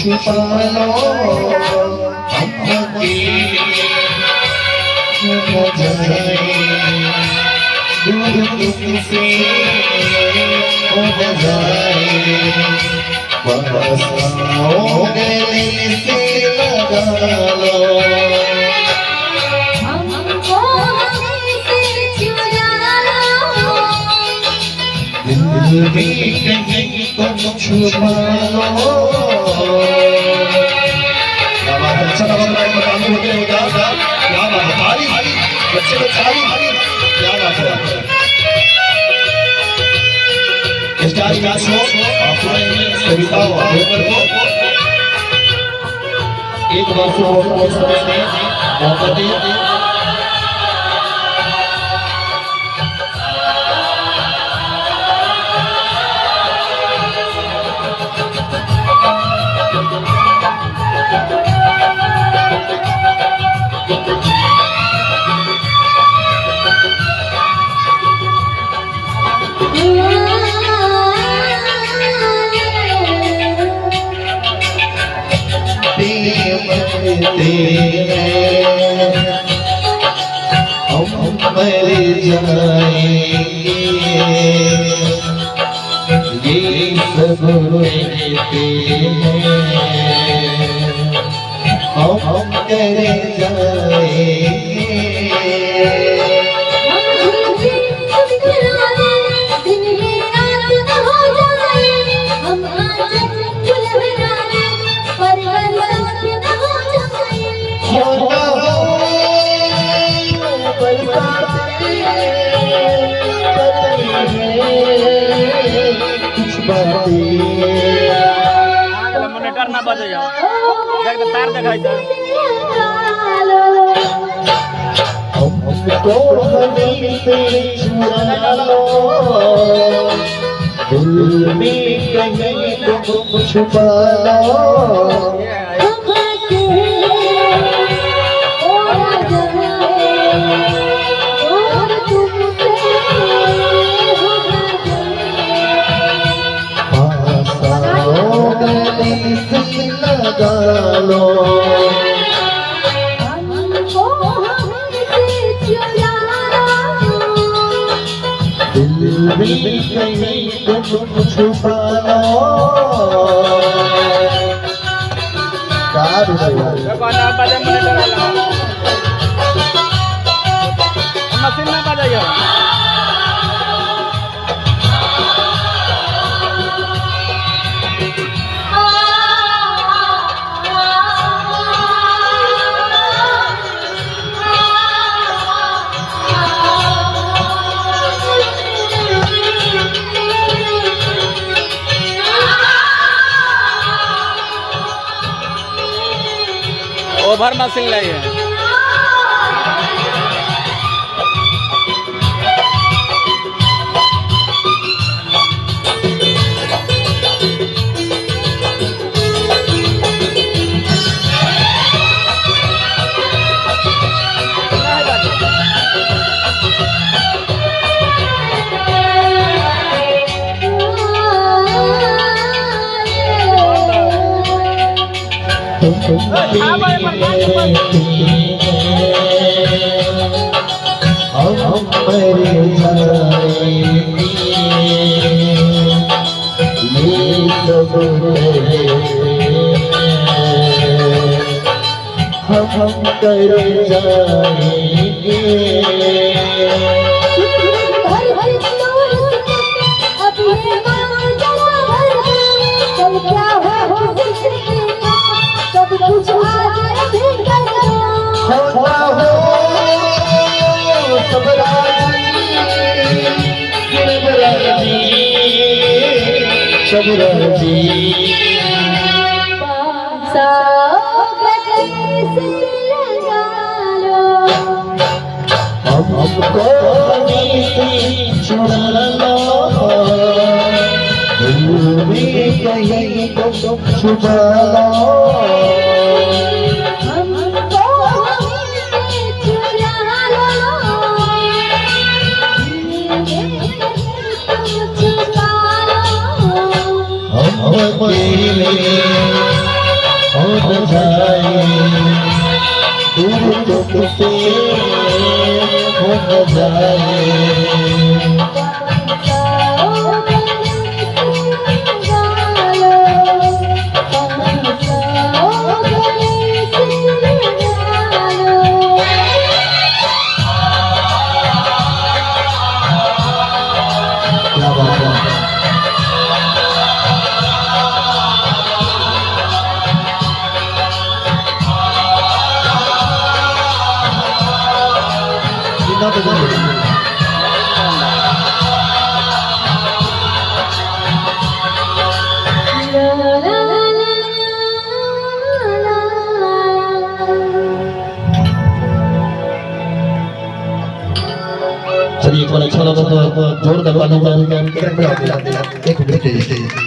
छुपा लो हमके न जाए दूर तुमसे हो न जाए पास आओ गले से लगा लो हमको हमसे चुरा लो दिल में कहीं तुम छुपा लो अच्छा लगा बताने होते हो क्या बात है ताली बच्चे को ताली क्या बात है स्टार कास्ट हो अपने कविता और को एक बार को समय में मौका दे हम मर जाएंगे ये सब रहते हैं हम कर जाएंगे मोनिटर ना बजे जाओ देख तो तार दिखाई दे हमको हमें से छुड़ा लो दिल में कहीं तुम छुपा लो लगा लो हमको हमसे चुरा लो दिल में कहीं तुम छुपा लो बजे मोनिटर वाला मशीन ना बजाइए ओवर मशीन लाइए हम मर जाएंगे ये सब हम कर जाएंगे हमको छुड़ा लो दिल में कहीं तुम छुपा लो से हो न जाए क्या बात है जिंदा तो जिंदा चलिए एक बार अच्छा लगा तो जोरदार ताली बजाएंगे एक मिनट